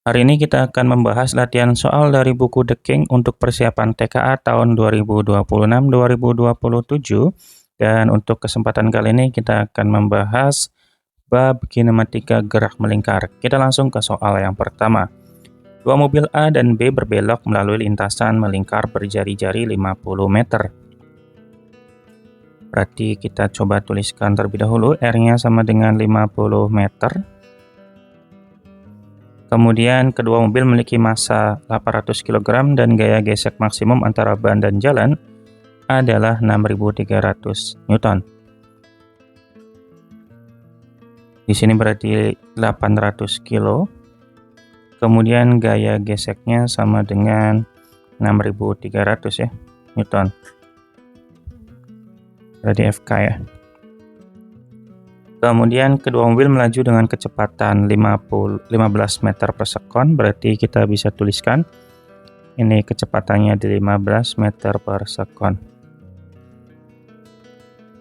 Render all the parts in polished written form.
Hari ini kita akan membahas latihan soal dari buku The King untuk persiapan TKA tahun 2026-2027. Dan untuk kesempatan kali ini kita akan membahas bab kinematika gerak melingkar. Kita langsung ke soal yang pertama. Dua mobil A dan B berbelok melalui lintasan melingkar berjari-jari 50 meter. Berarti kita coba tuliskan terlebih dahulu, R-nya sama dengan 50 meter. Kemudian kedua mobil memiliki massa 800 kg dan gaya gesek maksimum antara ban dan jalan adalah 6.300 Newton. Di sini berarti 800 kilo. Kemudian gaya geseknya sama dengan 6.300 ya, Newton. Berarti FK ya. Kemudian kedua mobil melaju dengan kecepatan 15 meter per sekon, berarti kita bisa tuliskan ini kecepatannya di 15 meter per sekon.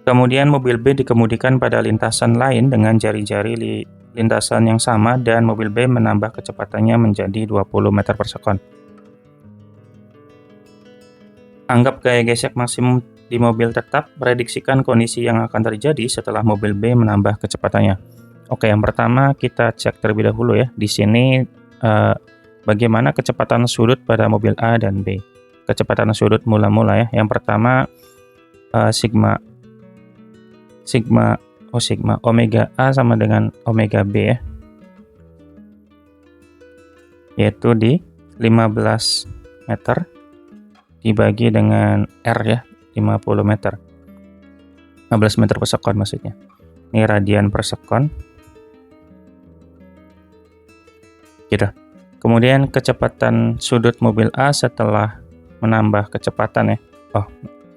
Kemudian mobil B dikemudikan pada lintasan lain dengan jari-jari lintasan yang sama dan mobil B menambah kecepatannya menjadi 20 meter per sekon. Anggap gaya gesek maksimum di mobil tetap, prediksikan kondisi yang akan terjadi setelah mobil B menambah kecepatannya. Oke, yang pertama kita cek terlebih dahulu ya. Di sini bagaimana kecepatan sudut pada mobil A dan B. Kecepatan sudut mula-mula ya. Yang pertama omega A sama dengan omega B ya. Yaitu di 15 meter dibagi dengan R ya. 50 meter. 15 meter per sekon maksudnya. Ini radian per sekon. Gitu. Kemudian kecepatan sudut mobil A setelah menambah kecepatan ya. Oh,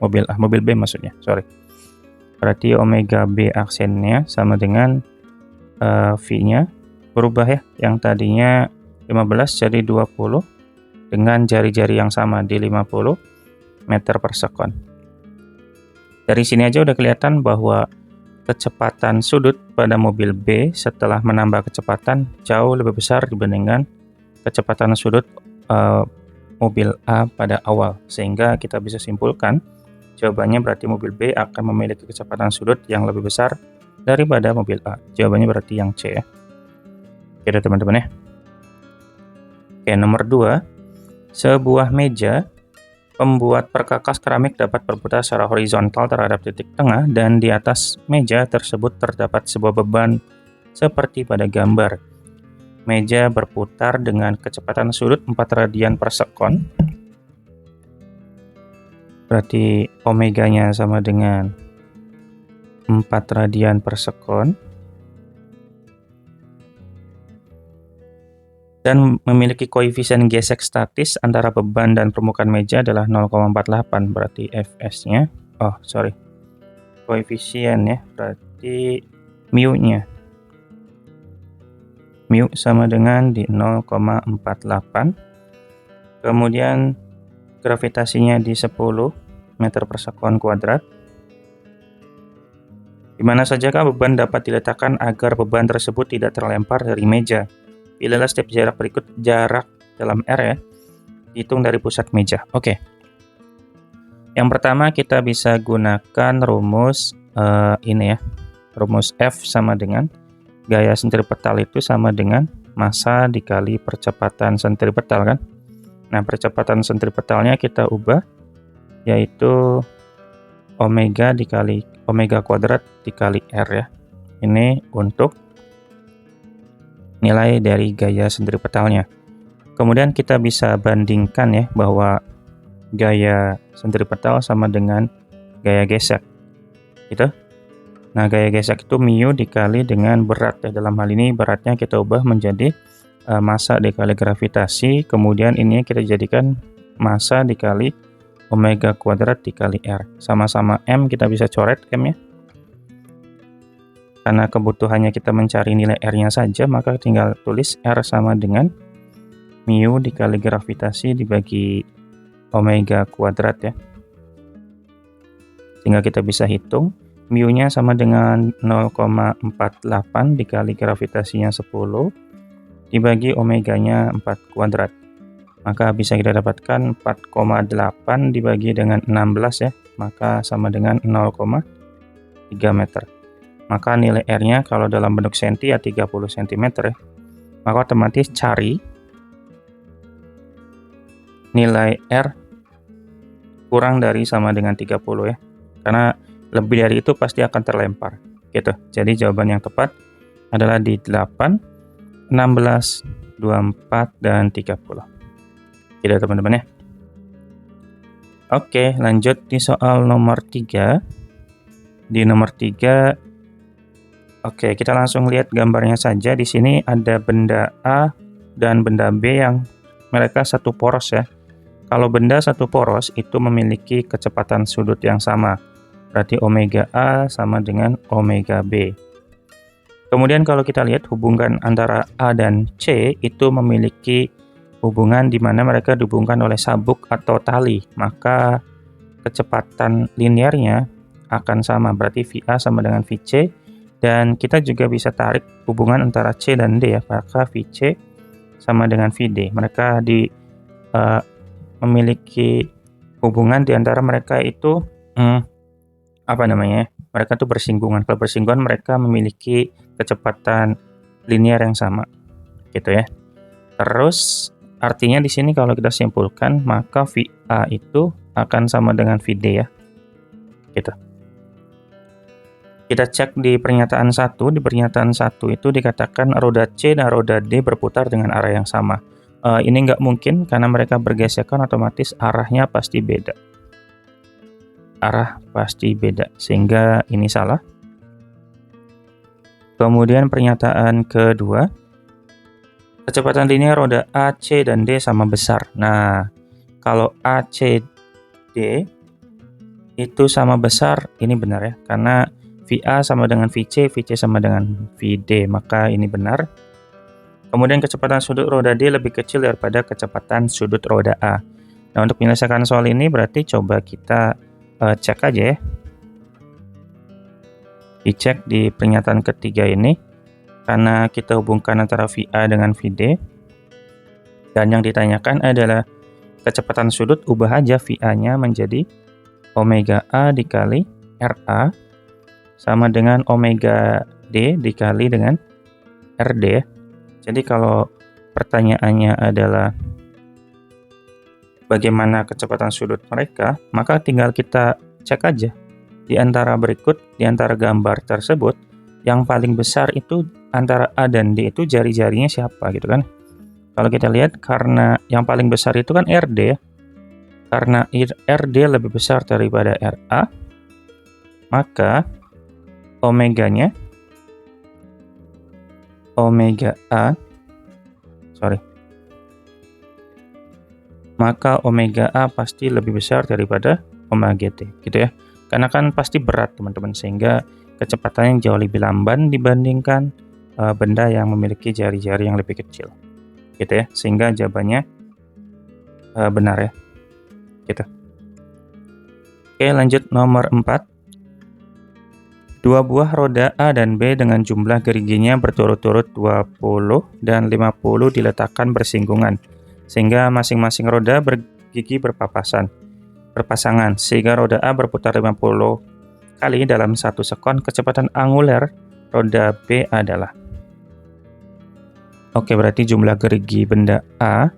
mobil B maksudnya, sorry. Berarti omega B aksennya sama dengan V-nya berubah ya. Yang tadinya 15 jadi 20 dengan jari-jari yang sama di 50 meter per sekon. Dari sini aja udah kelihatan bahwa kecepatan sudut pada mobil B setelah menambah kecepatan jauh lebih besar dibandingkan kecepatan sudut mobil A pada awal. Sehingga kita bisa simpulkan jawabannya berarti mobil B akan memiliki kecepatan sudut yang lebih besar daripada mobil A. Jawabannya berarti yang C ya. Oke teman-teman ya. Oke, nomor 2. Sebuah meja pembuat perkakas keramik dapat berputar secara horizontal terhadap titik tengah dan di atas meja tersebut terdapat sebuah beban seperti pada gambar. Meja berputar dengan kecepatan sudut 4 radian per sekon. Berarti omeganya sama dengan 4 radian per sekon. Dan memiliki koefisien gesek statis antara beban dan permukaan meja adalah 0,48, berarti Fs-nya, koefisien ya, berarti mu-nya. Mu sama dengan di 0,48. Kemudian gravitasinya di 10 meter per sekon kuadrat. Di mana sajakah beban dapat diletakkan agar beban tersebut tidak terlempar dari meja? Pilihlah step jarak berikut, jarak dalam R ya, hitung dari pusat meja. Oke. Yang pertama kita bisa gunakan rumus ini ya. Rumus F sama dengan gaya sentripetal itu sama dengan massa dikali percepatan sentripetal kan. Nah, percepatan sentripetalnya kita ubah yaitu omega dikali omega kuadrat dikali R ya. Ini untuk nilai dari gaya sentripetalnya. Kemudian kita bisa bandingkan ya bahwa gaya sentripetal sama dengan gaya gesek. Gitu. Nah, gaya gesek itu mu dikali dengan berat ya. Dalam hal ini beratnya kita ubah menjadi massa dikali gravitasi, kemudian ini kita jadikan massa dikali omega kuadrat dikali R. Sama-sama M, kita bisa coret M ya. Karena kebutuhannya kita mencari nilai R-nya saja, maka tinggal tulis R sama dengan mu dikali gravitasi dibagi omega kuadrat ya. Sehingga kita bisa hitung mu-nya sama dengan 0,48 dikali gravitasinya 10 dibagi omeganya 4 kuadrat. Maka bisa kita dapatkan 4,8 dibagi dengan 16 ya, maka sama dengan 0,3 meter. Maka nilai R-nya kalau dalam bentuk senti ya 30 cm ya. Maka otomatis cari nilai R kurang dari sama dengan 30 ya. Karena lebih dari itu pasti akan terlempar gitu. Jadi jawaban yang tepat adalah di 8, 16, 24 dan 30. Gitu teman-teman ya. Oke, lanjut di soal nomor 3. Di nomor 3, oke, kita langsung lihat gambarnya saja. Di sini ada benda A dan benda B yang mereka satu poros ya. Kalau benda satu poros itu memiliki kecepatan sudut yang sama. Berarti omega A sama dengan omega B. Kemudian kalau kita lihat hubungan antara A dan C itu memiliki hubungan di mana mereka dihubungkan oleh sabuk atau tali, maka kecepatan linearnya akan sama, berarti VA sama dengan VC, dan kita juga bisa tarik hubungan antara C dan D ya, maka VC sama dengan VD. Mereka memiliki hubungan di antara mereka itu mereka tuh bersinggungan. Kalau bersinggungan mereka memiliki kecepatan linear yang sama, gitu ya. Terus artinya di sini kalau kita simpulkan maka VA itu akan sama dengan VD ya. Gitu. Kita cek di pernyataan 1. Di pernyataan 1 itu dikatakan roda C dan roda D berputar dengan arah yang sama. Ini nggak mungkin karena mereka bergesekan, otomatis arahnya pasti beda. Arah pasti beda, sehingga ini salah. Kemudian pernyataan kedua, kecepatan linear roda A, C, dan D sama besar. Nah, kalau A, C, D itu sama besar, ini benar ya. Karena VA sama dengan VC, VC sama dengan VD, maka ini benar. Kemudian kecepatan sudut roda D lebih kecil daripada kecepatan sudut roda A. Nah, untuk menyelesaikan soal ini berarti coba kita cek aja ya. Dicek di pernyataan ketiga ini. Karena kita hubungkan antara VA dengan VD, dan yang ditanyakan adalah kecepatan sudut, ubah aja VA-nya menjadi omega A dikali RA sama dengan omega D dikali dengan RD. Jadi kalau pertanyaannya adalah bagaimana kecepatan sudut mereka, maka tinggal kita cek aja di antara berikut, di antara gambar tersebut, yang paling besar itu antara A dan D itu jari-jarinya siapa gitu kan. Kalau kita lihat karena yang paling besar itu kan RD ya. Karena RD lebih besar daripada RA, maka omega A pasti lebih besar daripada omega D gitu ya. Karena kan pasti berat teman-teman, sehingga kecepatannya jauh lebih lamban dibandingkan benda yang memiliki jari-jari yang lebih kecil gitu ya, sehingga jawabannya benar ya gitu. Oke, lanjut nomor 4. Dua buah roda A dan B dengan jumlah geriginya berturut-turut 20 dan 50 diletakkan bersinggungan, sehingga masing-masing roda bergigi berpasangan, sehingga roda A berputar 50 kali dalam 1 sekon. Kecepatan anguler roda B adalah. Oke, berarti jumlah gerigi benda A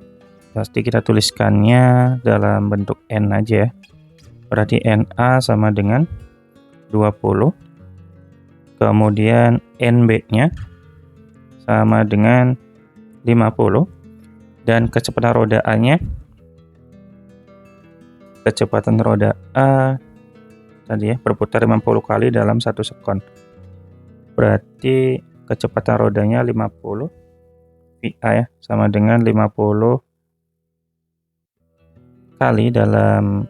pasti kita tuliskannya dalam bentuk N aja ya. Berarti NA sama dengan 20. Kemudian NB-nya sama dengan 50. Dan kecepatan roda A-nya, kecepatan roda A tadi ya berputar 50 kali dalam 1 sekon. Berarti kecepatan rodanya 50 VA ya, sama dengan 50 kali dalam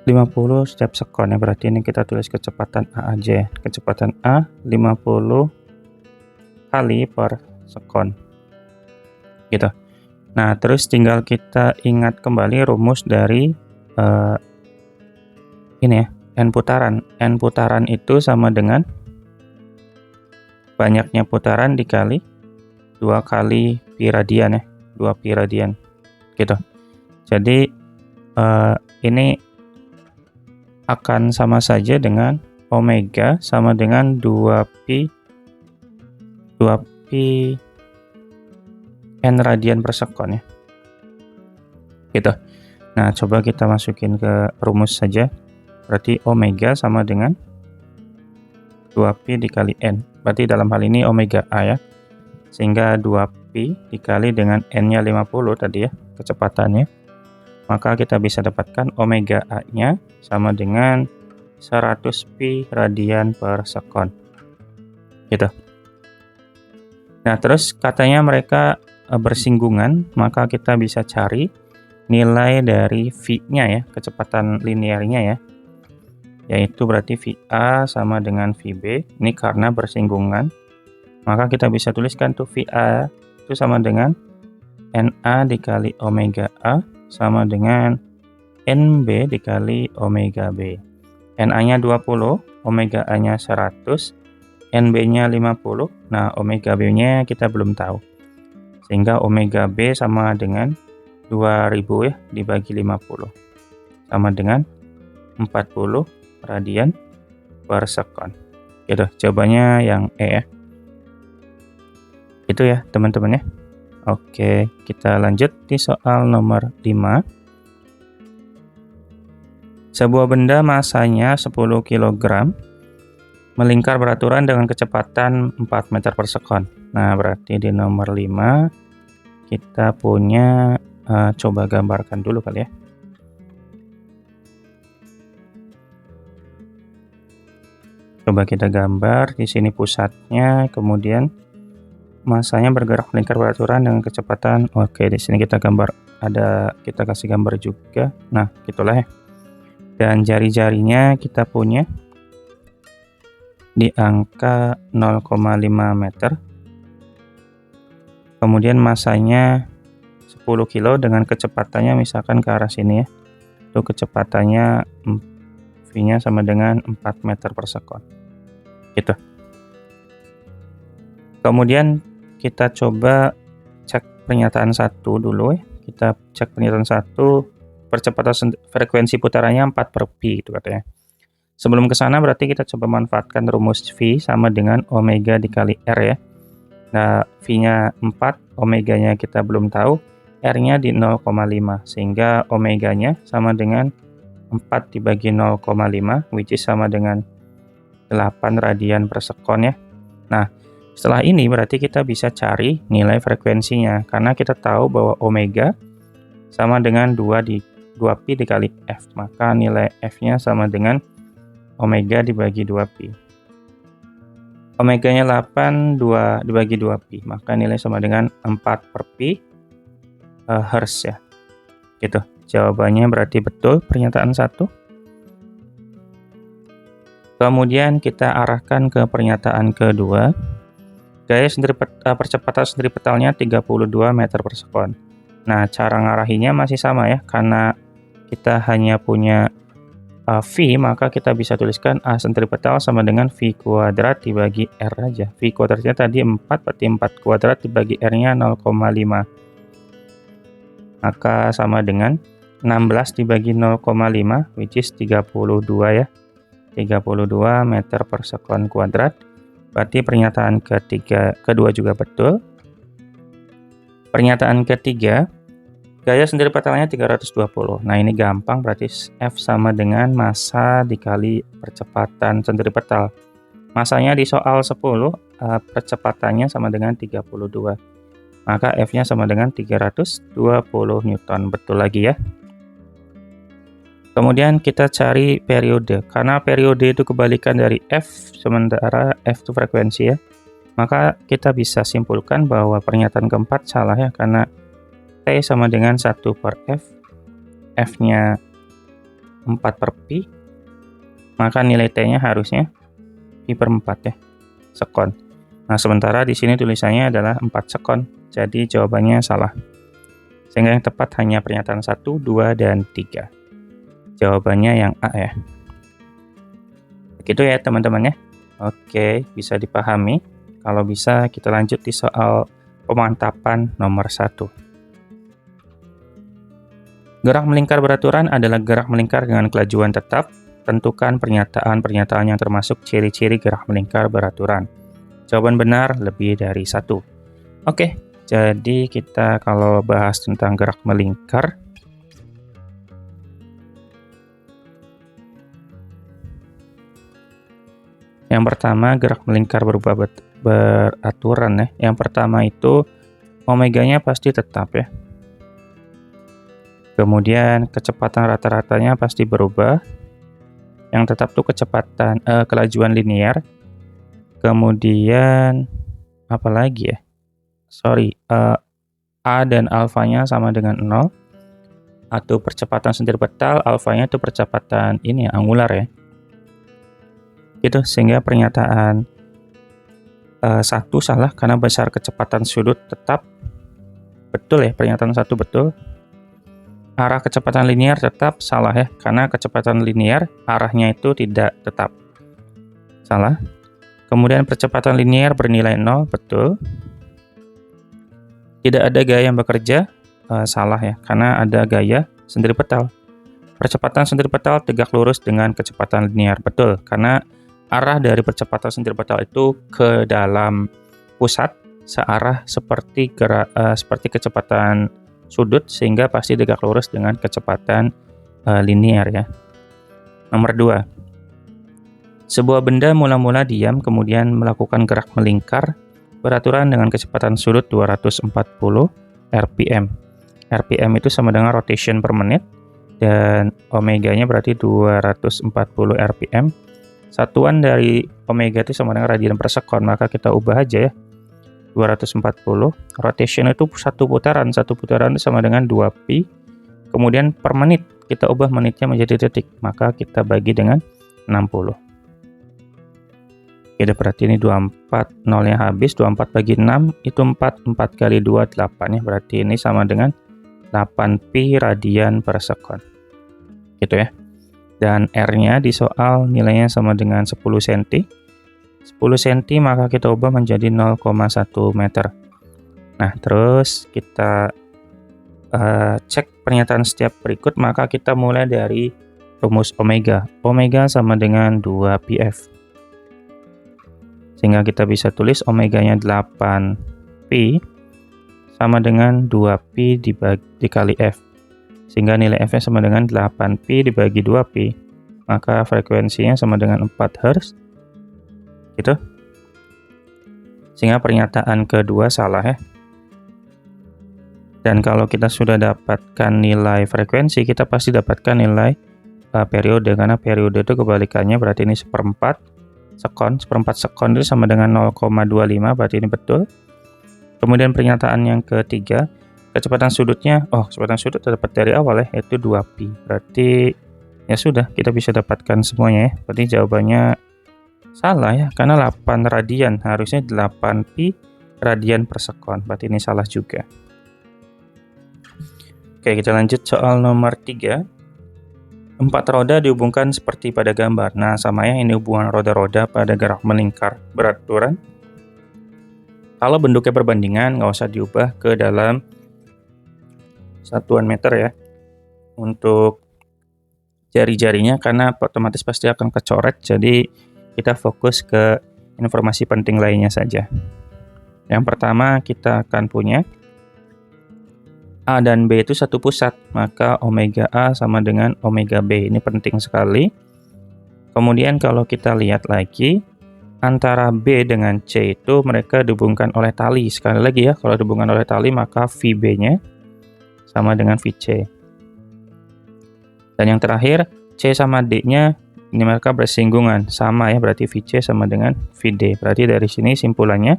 50 setiap sekon ya. Berarti ini kita tulis kecepatan A aja ya. Kecepatan A 50 kali per sekon gitu. Nah, terus tinggal kita ingat kembali rumus dari ini ya, N putaran. N putaran itu sama dengan banyaknya putaran dikali 2 kali pi radian ya, 2 pi radian gitu. Jadi ini akan sama saja dengan omega sama dengan 2 pi n radian per sekon ya. Gitu. Nah, coba kita masukin ke rumus saja. Berarti omega sama dengan 2pi dikali n. Berarti dalam hal ini omega A ya. Sehingga 2pi dikali dengan n-nya 50 tadi ya, kecepatannya. Maka kita bisa dapatkan omega A-nya sama dengan 100 pi radian per sekon. Gitu. Nah, terus katanya mereka bersinggungan, maka kita bisa cari nilai dari V-nya ya, kecepatan linearnya ya. Yaitu berarti VA sama dengan VB. Ini karena bersinggungan. Maka kita bisa tuliskan tuh VA itu sama dengan NA dikali omega A sama dengan NB dikali omega B. NA-nya 20, omega A-nya 100, NB-nya 50. Nah, omega B-nya kita belum tahu. Sehingga omega B sama dengan 2000 ya dibagi 50. Sama dengan 40 radian per sekon. Gitu, jawabannya yang E ya. Itu ya teman-teman ya. Oke, kita lanjut di soal nomor 5. Sebuah benda masanya 10 kg melingkar beraturan dengan kecepatan 4 meter per sekon. Nah, berarti di nomor 5 kita punya, coba gambarkan dulu kali ya. Coba kita gambar, di sini pusatnya, kemudian masanya bergerak melingkar beraturan dengan kecepatan. Oke, di sini kita gambar, kita kasih gambar juga. Nah, gitulah ya. Dan jari-jarinya kita punya di angka 0,5 meter. Kemudian masanya 10 kilo dengan kecepatannya misalkan ke arah sini ya. Itu kecepatannya V-nya sama dengan 4 meter per sekon. Gitu. Kemudian kita coba cek pernyataan 1 dulu ya. Kita cek pernyataan 1, percepatan frekuensi putarannya 4 per pi itu katanya. Sebelum ke sana berarti kita coba manfaatkan rumus V sama dengan omega dikali R ya. Nah, V-nya 4, omeganya kita belum tahu, R-nya di 0,5, sehingga omeganya sama dengan 4 dibagi 0,5, which is sama dengan 8 radian per sekon ya. Nah, setelah ini berarti kita bisa cari nilai frekuensinya, karena kita tahu bahwa omega sama dengan 2pi dikali F, maka nilai F-nya sama dengan omega dibagi 2pi. Omeganya 8, 2 dibagi 2pi, maka nilai sama dengan 4 per pi Hertz ya. Gitu. Jawabannya berarti betul pernyataan 1. Kemudian kita arahkan ke pernyataan kedua. Gaya percepatan sentripetalnya 32 meter per sekon. Nah, cara ngarahinya masih sama ya, karena kita hanya punya V, maka kita bisa tuliskan A sentripetal sama dengan V kuadrat dibagi R aja. V kuadratnya tadi 4, berarti 4 kuadrat dibagi R-nya 0,5. Maka sama dengan 16 dibagi 0,5, which is 32 ya. 32 meter per sekon kuadrat. Berarti pernyataan kedua juga betul. Pernyataan ketiga, gaya sentripetalnya 320. Nah, ini gampang, berarti F sama dengan massa dikali percepatan sentripetal. Massanya di soal 10, percepatannya sama dengan 32. Maka F-nya sama dengan 320 Newton. Betul lagi ya. Kemudian kita cari periode. Karena periode itu kebalikan dari F, sementara F itu frekuensi ya. Maka kita bisa simpulkan bahwa pernyataan keempat salah ya, karena T sama dengan 1 per F, F-nya 4 per pi, maka nilai T-nya harusnya pi per 4 ya, sekon. Nah, sementara di sini tulisannya adalah 4 sekon, jadi jawabannya salah. Sehingga yang tepat hanya pernyataan 1, 2, dan 3. Jawabannya yang A ya. Begitu ya teman-teman ya. Oke, bisa dipahami. Kalau bisa kita lanjut di soal pemantapan nomor 1. Gerak melingkar beraturan adalah gerak melingkar dengan kelajuan tetap. Tentukan pernyataan-pernyataan yang termasuk ciri-ciri gerak melingkar beraturan. Jawaban benar lebih dari 1. Oke, jadi kita kalau bahas tentang gerak melingkar, yang pertama gerak melingkar berubah beraturan ya. Yang pertama itu omeganya pasti tetap ya. Kemudian kecepatan rata-ratanya pasti berubah. Yang tetap tuh kecepatan kelajuan linear. Kemudian apa lagi ya? A dan alfanya sama dengan 0. Atau percepatan sentripetal, alfanya itu percepatan ini ya, angular ya. Gitu, sehingga pernyataan 1 salah karena besar kecepatan sudut tetap. Betul ya, pernyataan 1 betul. Arah kecepatan linear tetap salah ya, karena kecepatan linear arahnya itu tidak tetap. Salah. Kemudian percepatan linear bernilai 0, betul. Tidak ada gaya yang bekerja, salah ya, karena ada gaya sentripetal. Percepatan sentripetal tegak lurus dengan kecepatan linear, betul, karena arah dari percepatan sentripetal itu ke dalam pusat searah seperti kecepatan sudut, sehingga pasti tegak lurus dengan kecepatan linear ya. Nomor 2. Sebuah benda mula-mula diam kemudian melakukan gerak melingkar beraturan dengan kecepatan sudut 240 rpm. rpm itu sama dengan rotation per menit dan omeganya berarti 240 rpm. Satuan dari omega itu sama dengan radian per sekon, maka kita ubah aja ya. 240. Rotation itu satu putaran itu sama dengan 2pi. Kemudian per menit, kita ubah menitnya menjadi detik, maka kita bagi dengan 60. Oke, berarti ini 24, 0-nya habis, 24 bagi 6, itu 4 kali 2, 8 ya. Berarti ini sama dengan 8pi radian per sekon. Gitu ya. Dan R-nya di soal nilainya sama dengan 10 cm. 10 cm maka kita ubah menjadi 0,1 meter. Nah, terus kita cek pernyataan setiap berikut, maka kita mulai dari rumus omega. Omega sama dengan 2πf. Sehingga kita bisa tulis omeganya 8pi sama dengan 2pi dikali f. Sehingga nilai f-nya sama dengan 8pi dibagi 2pi. Maka frekuensinya sama dengan 4 Hz. Gitu. Sehingga pernyataan kedua salah ya. Dan kalau kita sudah dapatkan nilai frekuensi, kita pasti dapatkan nilai periode. Karena periode itu kebalikannya, berarti ini 1/4 sekon. 1/4 sekon itu sama dengan 0,25, berarti ini betul. Kemudian pernyataan yang ketiga, kecepatan sudutnya, kecepatan sudut dapat dari awal ya, yaitu 2pi. Berarti ya sudah, kita bisa dapatkan semuanya ya. Berarti jawabannya salah ya, karena 8 radian, harusnya 8pi radian per sekon. Berarti ini salah juga. Oke, kita lanjut soal nomor 3. 4 roda dihubungkan seperti pada gambar. Nah, sama ya, ini hubungan roda-roda pada gerak melingkar beraturan. Kalau bentuknya perbandingan, nggak usah diubah ke dalam satuan meter ya untuk jari-jarinya, karena otomatis pasti akan kecoret. Jadi kita fokus ke informasi penting lainnya saja. Yang pertama kita akan punya A dan B itu satu pusat, maka omega A sama dengan omega B. Ini penting sekali. Kemudian kalau kita lihat lagi, antara B dengan C itu mereka dihubungkan oleh tali. Sekali lagi ya, kalau dihubungkan oleh tali maka VB-nya sama dengan VC. Dan yang terakhir, C sama D-nya ini mereka bersinggungan, sama ya, berarti VC sama dengan VD. Berarti dari sini simpulannya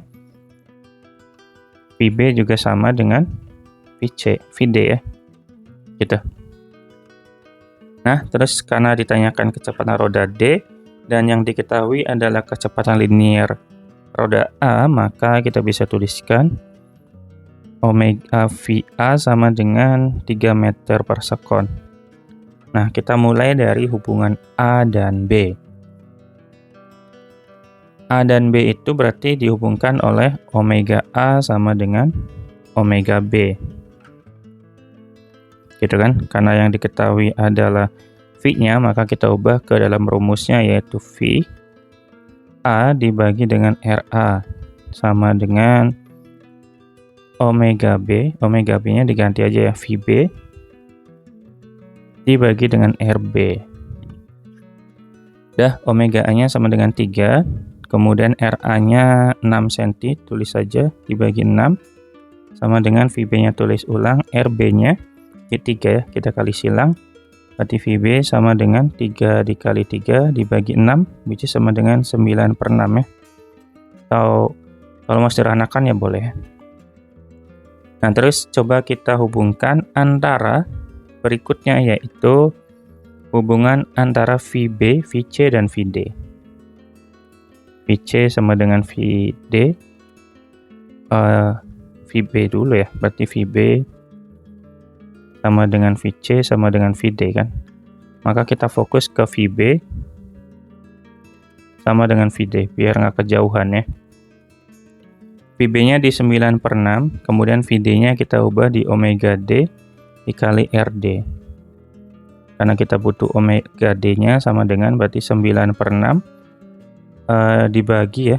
VB juga sama dengan VD ya. Gitu. Nah, terus karena ditanyakan kecepatan roda D dan yang diketahui adalah kecepatan linear roda A, maka kita bisa tuliskan omega VA sama dengan 3 meter per sekon. Nah, kita mulai dari hubungan A dan B. A dan B itu berarti dihubungkan oleh omega A sama dengan omega B. Gitu kan? Karena yang diketahui adalah V-nya, maka kita ubah ke dalam rumusnya, yaitu V A dibagi dengan RA sama dengan omega B. Omega B-nya diganti aja ya, VB dibagi dengan RB. Dah, omega A-nya sama dengan 3, kemudian RA-nya 6 cm, tulis saja dibagi 6, sama dengan VB-nya tulis ulang, RB-nya 3 ya, kita kali silang, berarti VB sama dengan 3 dikali 3 dibagi 6, which is sama dengan 9/6 ya. Atau kalau mau sederhanakan ya boleh. Nah, terus coba kita hubungkan antara berikutnya, yaitu hubungan antara VB, VC, dan VD. VC sama dengan VD, VB dulu ya, berarti VB sama dengan VC sama dengan VD kan. Maka kita fokus ke VB sama dengan VD, biar nggak kejauhan ya. VB-nya di 9/6, kemudian VD-nya kita ubah di omega D dikali RD. Karena kita butuh omega D-nya sama dengan berarti 9/6 dibagi ya.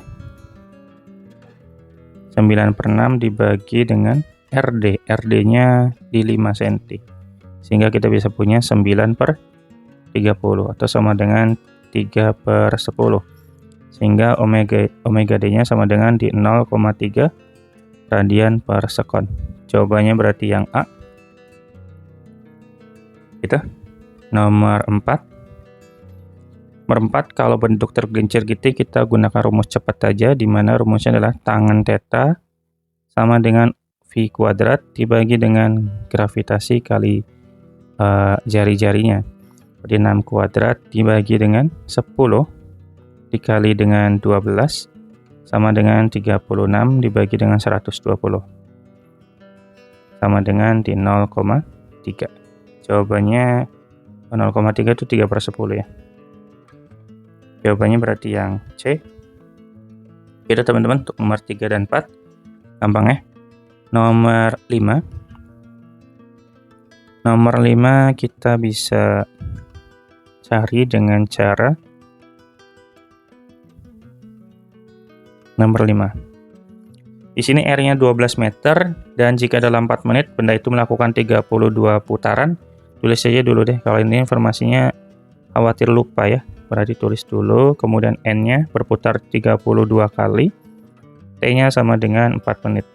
9/6 dibagi dengan RD. RD-nya di 5 cm. Sehingga kita bisa punya 9/30 atau sama dengan 3/10. Sehingga omega D-nya sama dengan di 0,3 radian per sekon. Jawabannya berarti yang A. Gitu. Nomor 4. Nomor 4, kalau bentuk tergelincir gitu kita gunakan rumus cepat saja, di mana rumusnya adalah tangan theta sama dengan V kuadrat dibagi dengan gravitasi kali jari-jarinya. Jadi 6 kuadrat dibagi dengan 10 dikali dengan 12 sama dengan 36 dibagi dengan 120. Sama dengan di 0,3. Jawabannya 0,3 itu 3/10 ya. Jawabannya berarti yang C. Gitu teman-teman, untuk nomor 3 dan 4. Gampang ya. Nomor 5. Nomor 5 kita bisa cari dengan cara nomor 5. Di sini R-nya 12 meter dan jika dalam 4 menit benda itu melakukan 32 putaran. Tulis saja dulu deh, kalau ini informasinya khawatir lupa ya. Berarti tulis dulu, kemudian N-nya berputar 32 kali. T-nya sama dengan 4 menit.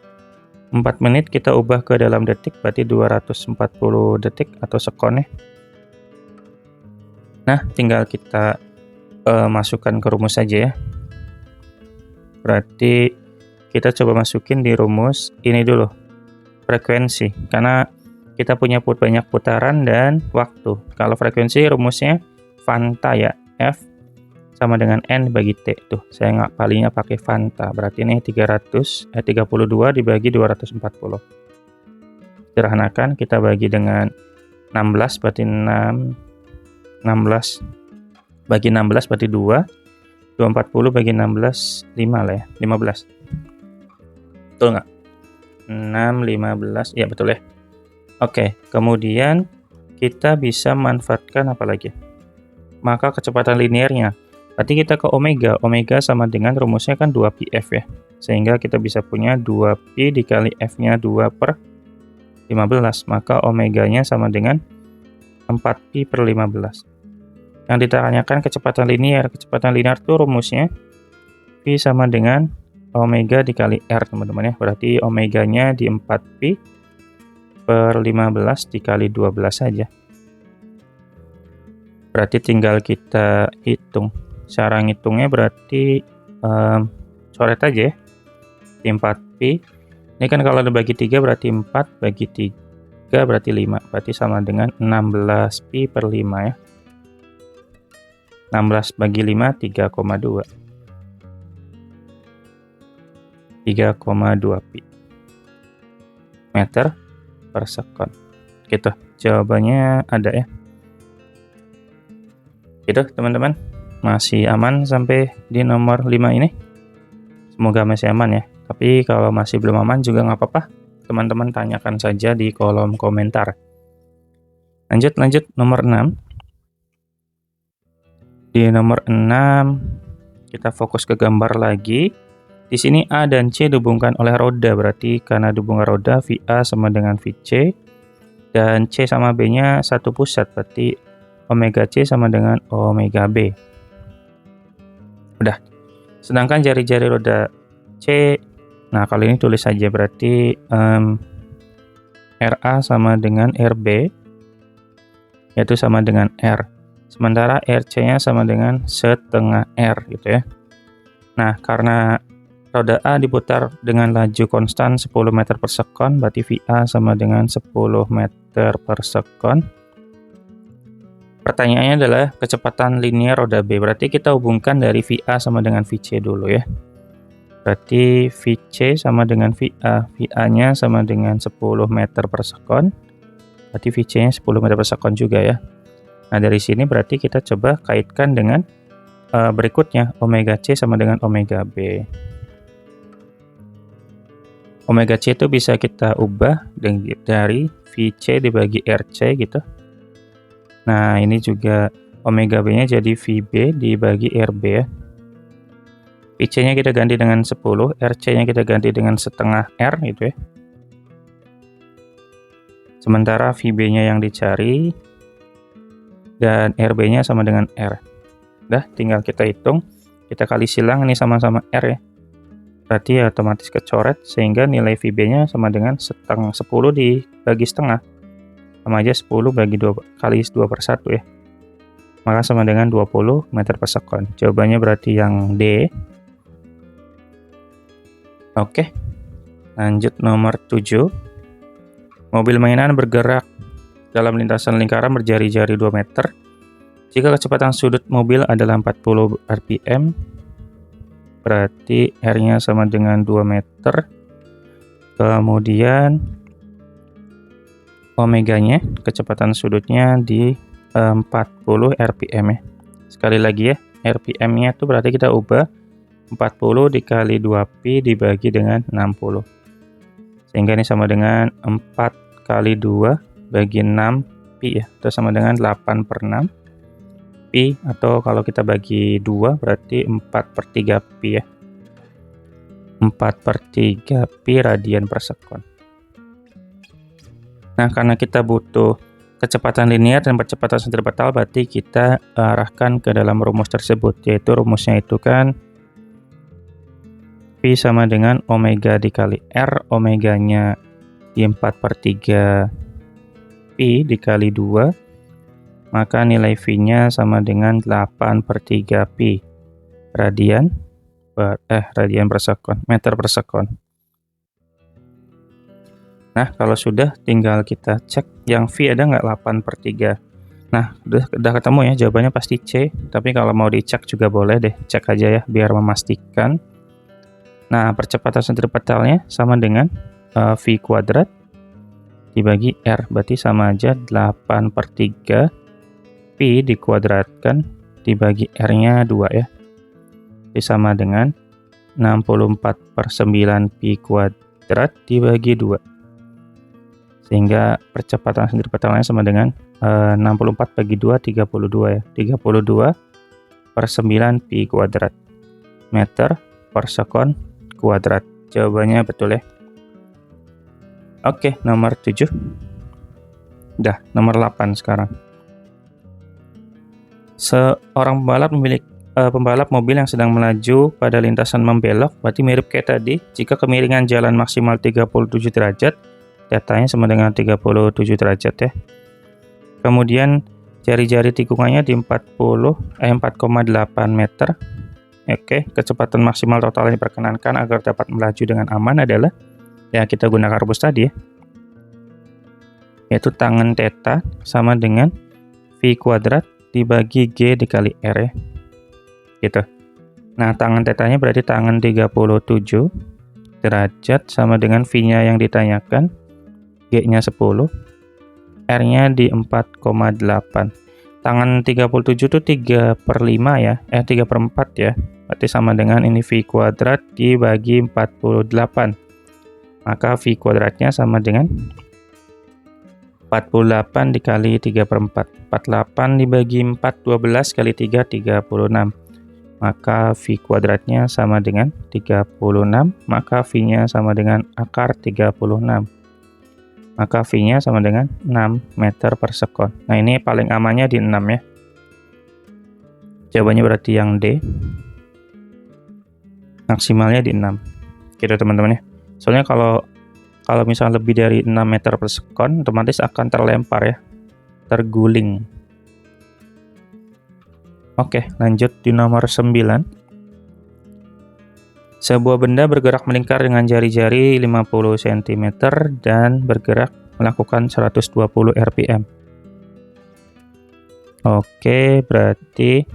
4 menit kita ubah ke dalam detik, berarti 240 detik atau sekon ya. Nah, tinggal kita masukkan ke rumus saja ya. Berarti kita coba masukin di rumus ini dulu, frekuensi, karena kita punya banyak putaran dan waktu. Kalau frekuensi rumusnya Fanta ya, F sama dengan N bagi T. Tuh, saya nggak palingnya pakai Fanta, berarti ini 32 dibagi 240. Sederhanakan, kita bagi dengan 16, berarti 16 bagi 16 berarti 2. 240 bagi 16, 5 lah ya, 15. Betul nggak? 6, 15, ya betul ya. Oke, kemudian kita bisa manfaatkan apa lagi? Maka kecepatan linearnya. Berarti kita ke omega. Omega sama dengan rumusnya kan 2πf ya. Sehingga kita bisa punya 2π dikali f-nya 2/15. Maka omeganya sama dengan 4π/15. Yang ditanyakan kecepatan linear. Kecepatan linear itu rumusnya V sama dengan omega dikali R, teman-teman ya. Berarti omeganya di 4π/15 dikali 12 saja. Berarti tinggal kita hitung. Cara ngitungnya berarti coret aja ya. Di 4π. Ini kan kalau dibagi 3 berarti 4 bagi 3 berarti 5. Berarti sama dengan 16π/5 ya. 16 bagi 5, 3,2. 3,2 pi meter per sekon. Gitu, jawabannya ada ya. Gitu teman-teman, masih aman sampai di nomor 5 ini. Semoga masih aman ya. Tapi kalau masih belum aman juga nggak apa-apa. Teman-teman tanyakan saja di kolom komentar. Lanjut nomor 6. Di nomor 6 kita fokus ke gambar lagi. Di sini A dan C dihubungkan oleh roda, berarti karena dihubungkan roda VA sama dengan VC dan C sama B-nya satu pusat, berarti omega C sama dengan omega B. Udah. Sedangkan jari-jari roda C, nah kali ini tulis saja, berarti RA sama dengan RB, yaitu sama dengan R. Sementara RC-nya sama dengan setengah R gitu ya. Nah, karena roda A diputar dengan laju konstan 10 meter per sekon, berarti VA sama dengan 10 meter per sekon. Pertanyaannya adalah kecepatan linear roda B, berarti kita hubungkan dari VA sama dengan VC dulu ya. Berarti VC sama dengan VA, VA-nya sama dengan 10 meter per sekon, berarti VC-nya 10 meter per sekon juga ya. Nah, dari sini berarti kita coba kaitkan dengan berikutnya, omega C sama dengan omega B. Omega C itu bisa kita ubah dari VC dibagi RC gitu. Nah, ini juga omega B-nya jadi VB dibagi RB ya. VC-nya kita ganti dengan 10, RC-nya kita ganti dengan setengah R gitu ya. Sementara VB-nya yang dicari dan RB-nya sama dengan R. Udah, tinggal kita hitung. Kita kali silang, ini sama-sama R ya. Berarti ya otomatis kecoret, sehingga nilai VB-nya sama dengan 10 dibagi setengah. Sama aja 10 bagi 2 kali 2/1 ya. Maka sama dengan 20 meter per sekon. Jawabannya berarti yang D. Oke. Lanjut nomor 7. Mobil mainan bergerak dalam lintasan lingkaran berjari-jari 2 meter. Jika kecepatan sudut mobil adalah 40 rpm, berarti R-nya sama dengan 2 meter. Kemudian omeganya, kecepatan sudutnya di 40 rpm ya. Sekali lagi ya, rpm-nya itu berarti kita ubah 40 dikali 2pi dibagi dengan 60. Sehingga ini sama dengan 4 kali 2 bagi 6 pi ya, itu sama dengan 8/6 pi, atau kalau kita bagi 2 berarti 4/3 pi ya, 4/3 pi radian per sekon. Nah, karena kita butuh kecepatan linear dan percepatan sentripetal, berarti kita arahkan ke dalam rumus tersebut, yaitu rumusnya itu kan pi sama dengan omega dikali R, omeganya di 4/3 pi dikali 2, maka nilai V-nya sama dengan 8/3 pi radian per sekon, meter per sekon. Nah, kalau sudah tinggal kita cek yang V ada nggak 8/3. Nah, udah ketemu ya, jawabannya pasti C, tapi kalau mau dicek juga boleh deh, cek aja ya biar memastikan. Nah, percepatan sentripetalnya sama dengan V kuadrat dibagi R, berarti sama aja 8/3 pi dikuadratkan dibagi R-nya 2 ya. Jadi sama dengan 64/9 pi kuadrat dibagi 2. Sehingga percepatan sentripetalnya sama dengan 64 bagi 2, 32 ya. 32/9 pi kuadrat meter per sekon kuadrat. Jawabannya betul ya. Oke, nomor 7. Udah, nomor 8 sekarang. Seorang pembalap mobil yang sedang melaju pada lintasan membelok, berarti mirip kayak tadi. Jika kemiringan jalan maksimal 37 derajat, datanya sama dengan 37 derajat ya. Kemudian jari-jari tikungannya di 4,8 meter. Oke, kecepatan maksimal total yang diperkenankan agar dapat melaju dengan aman adalah, ya kita gunakan rumus tadi ya, yaitu tangen theta sama dengan V kuadrat dibagi G dikali R ya, gitu. Nah, tangen tetanya berarti tangen 37 derajat sama dengan V-nya yang ditanyakan, G-nya 10, R-nya di 4,8. Tangen 37 itu 3/5 ya, 3/4 ya. berarti sama dengan ini V kuadrat dibagi 48. Maka V kuadratnya sama dengan 48 dikali 3/4. 48 dibagi 4, 12 kali 3, 36. Maka V kuadratnya sama dengan 36. Maka V-nya sama dengan akar 36. Maka V-nya sama dengan 6 meter per sekon. Nah, ini paling amannya di 6 ya. Jawabannya berarti yang D. Maksimalnya di 6. Gitu teman-teman ya. Soalnya kalau misalnya lebih dari 6 meter per sekon, otomatis akan terlempar ya. Terguling. Oke, lanjut di nomor 9. Sebuah benda bergerak melingkar dengan jari-jari 50 cm dan bergerak melakukan 120 rpm. Oke, berarti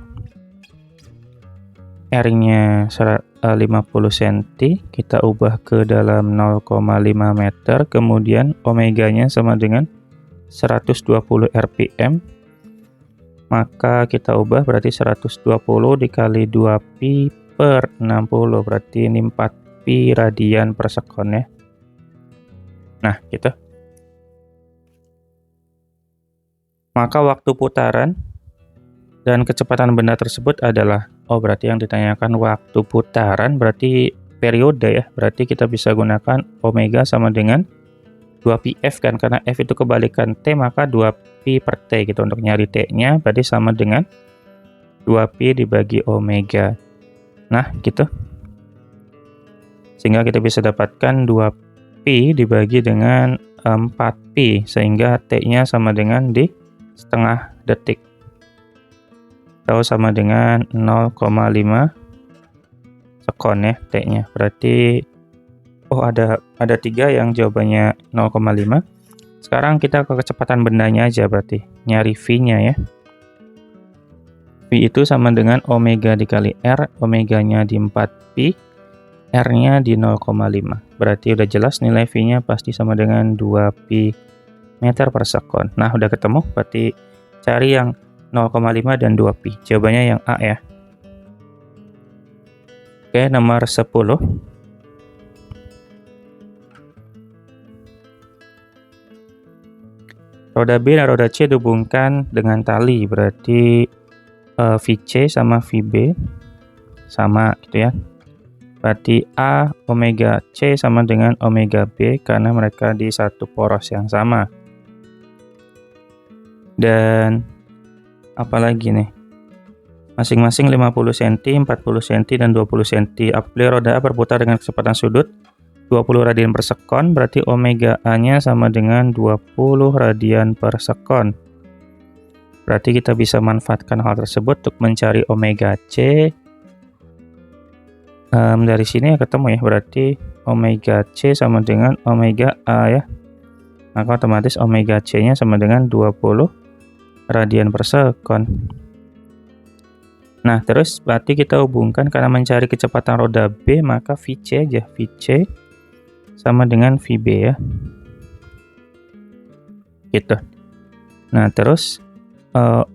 R-nya 50 cm, kita ubah ke dalam 0,5 meter, kemudian omeganya sama dengan 120 rpm. Maka kita ubah berarti 120 dikali 2pi per 60, berarti ini 4pi radian per sekon ya. Nah, gitu. Maka waktu putaran dan kecepatan benda tersebut adalah, berarti yang ditanyakan waktu putaran berarti periode ya. Berarti kita bisa gunakan omega sama dengan 2pi F kan, karena F itu kebalikan T, maka 2pi per T gitu. Untuk nyari T-nya berarti sama dengan 2pi dibagi omega. Nah, gitu. Sehingga kita bisa dapatkan 2pi dibagi dengan 4pi, sehingga T-nya sama dengan di setengah detik. Atau sama dengan 0,5 sekon ya T-nya. Berarti ada 3 yang jawabannya 0,5. Sekarang kita ke kecepatan bendanya aja, berarti nyari V-nya ya. V itu sama dengan omega dikali R, omeganya di 4pi, R-nya di 0,5. Berarti udah jelas nilai V-nya pasti sama dengan 2pi meter per sekon. Nah, udah ketemu, berarti cari yang 0,5 dan 2pi. Jawabannya yang A ya. Oke, nomor 10. Roda B dan roda C dihubungkan dengan tali, berarti VC sama VB sama gitu ya. Berarti A omega C sama dengan omega B karena mereka di satu poros yang sama. Dan apalagi nih? Masing-masing 50 cm, 40 cm, dan 20 cm. Apabila roda A berputar dengan kecepatan sudut 20 radian per sekon, berarti omega A-nya sama dengan 20 radian per sekon. Berarti kita bisa manfaatkan hal tersebut untuk mencari omega C. Dari sini ya ketemu ya, berarti omega C sama dengan omega A ya. Maka otomatis omega C-nya sama dengan 20 radian per sekon. Nah, terus berarti kita hubungkan karena mencari kecepatan roda B, maka VC aja. VC sama dengan VB ya. Gitu. Nah, terus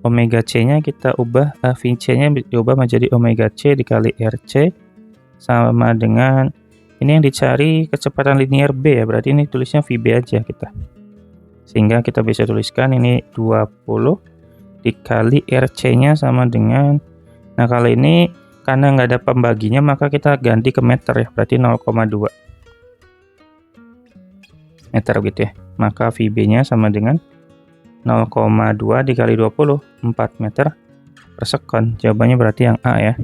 omega C-nya kita ubah, VC-nya diubah menjadi omega C dikali RC sama dengan ini yang dicari kecepatan linear B ya. Berarti ini tulisnya VB aja kita. Sehingga kita bisa tuliskan ini 20 dikali RC-nya sama dengan, nah kalau ini karena nggak ada pembaginya maka kita ganti ke meter ya. Berarti 0,2 meter gitu ya. Maka VB-nya sama dengan 0,2 dikali 20, 4 meter per sekon. Jawabannya berarti yang A ya.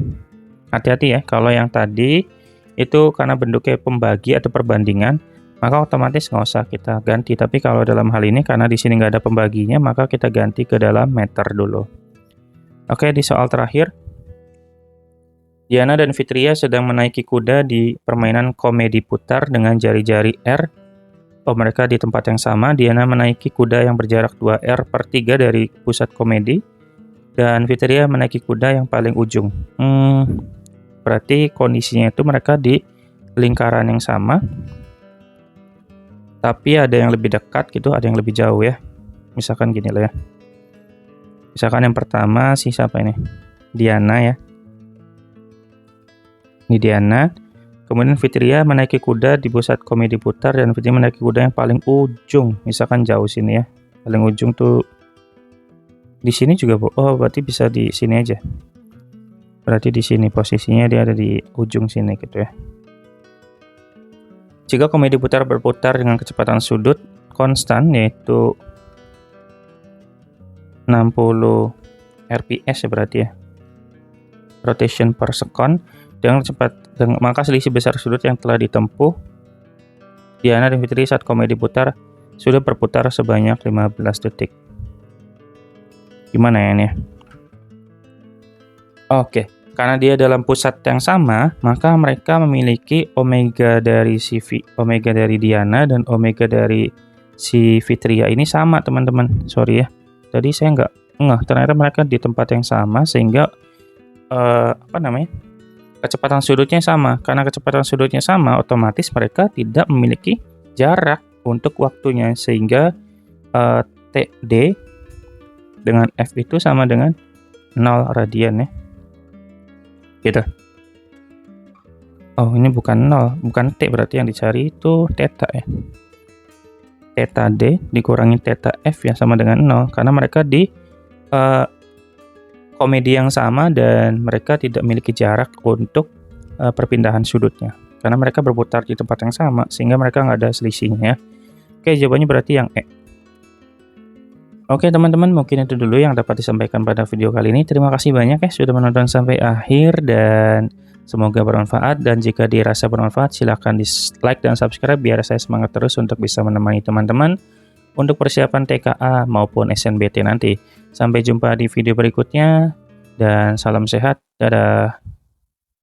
Hati-hati ya, kalau yang tadi itu karena bentuknya pembagi atau perbandingan, maka otomatis nggak usah kita ganti. Tapi kalau dalam hal ini karena di sini nggak ada pembaginya, maka kita ganti ke dalam meter dulu. Oke, di soal terakhir, Diana dan Fitria sedang menaiki kuda di permainan komedi putar dengan jari-jari R. Mereka di tempat yang sama. Diana menaiki kuda yang berjarak 2R/3 dari pusat komedi, dan Fitria menaiki kuda yang paling ujung. Berarti kondisinya itu mereka di lingkaran yang sama, tapi ada yang lebih dekat gitu, ada yang lebih jauh ya. Misalkan gini lah ya. Misalkan yang pertama si siapa ini? Diana ya. Ini Diana. Kemudian Fitria menaiki kuda di pusat komedi putar dan Fitria menaiki kuda yang paling ujung. Misalkan jauh sini ya. Paling ujung tuh di sini juga, Bu. Oh, berarti bisa di sini aja. Berarti di sini posisinya dia ada di ujung sini gitu ya. Jika komedi putar berputar dengan kecepatan sudut konstan yaitu 60 rps ya berarti ya. Rotation per second dengan cepat, maka selisih besar sudut yang telah ditempuh Diana dan Fitri saat komedi putar sudah berputar sebanyak 15 detik. Gimana ya ini? Oke, karena dia dalam pusat yang sama, maka mereka memiliki omega dari omega dari Diana dan omega dari si Fitria ini sama, teman-teman. Sorry ya, tadi saya nggak ngeh. Ternyata mereka di tempat yang sama sehingga kecepatan sudutnya sama. Karena kecepatan sudutnya sama, otomatis mereka tidak memiliki jarak untuk waktunya sehingga TD dengan F itu sama dengan 0 radian ya. Gitu. Oh, ini bukan 0, bukan T, berarti yang dicari itu theta ya. Theta D dikurangi theta F ya sama dengan 0 karena mereka di komedi yang sama dan mereka tidak memiliki jarak untuk perpindahan sudutnya karena mereka berputar di tempat yang sama sehingga mereka nggak ada selisihnya. Oke, jawabannya berarti yang E. Oke teman-teman, mungkin itu dulu yang dapat disampaikan pada video kali ini. Terima kasih banyak ya sudah menonton sampai akhir dan semoga bermanfaat, dan jika dirasa bermanfaat silahkan di like dan subscribe biar saya semangat terus untuk bisa menemani teman-teman untuk persiapan TKA maupun SNBT nanti. Sampai jumpa di video berikutnya dan salam sehat. Dadah.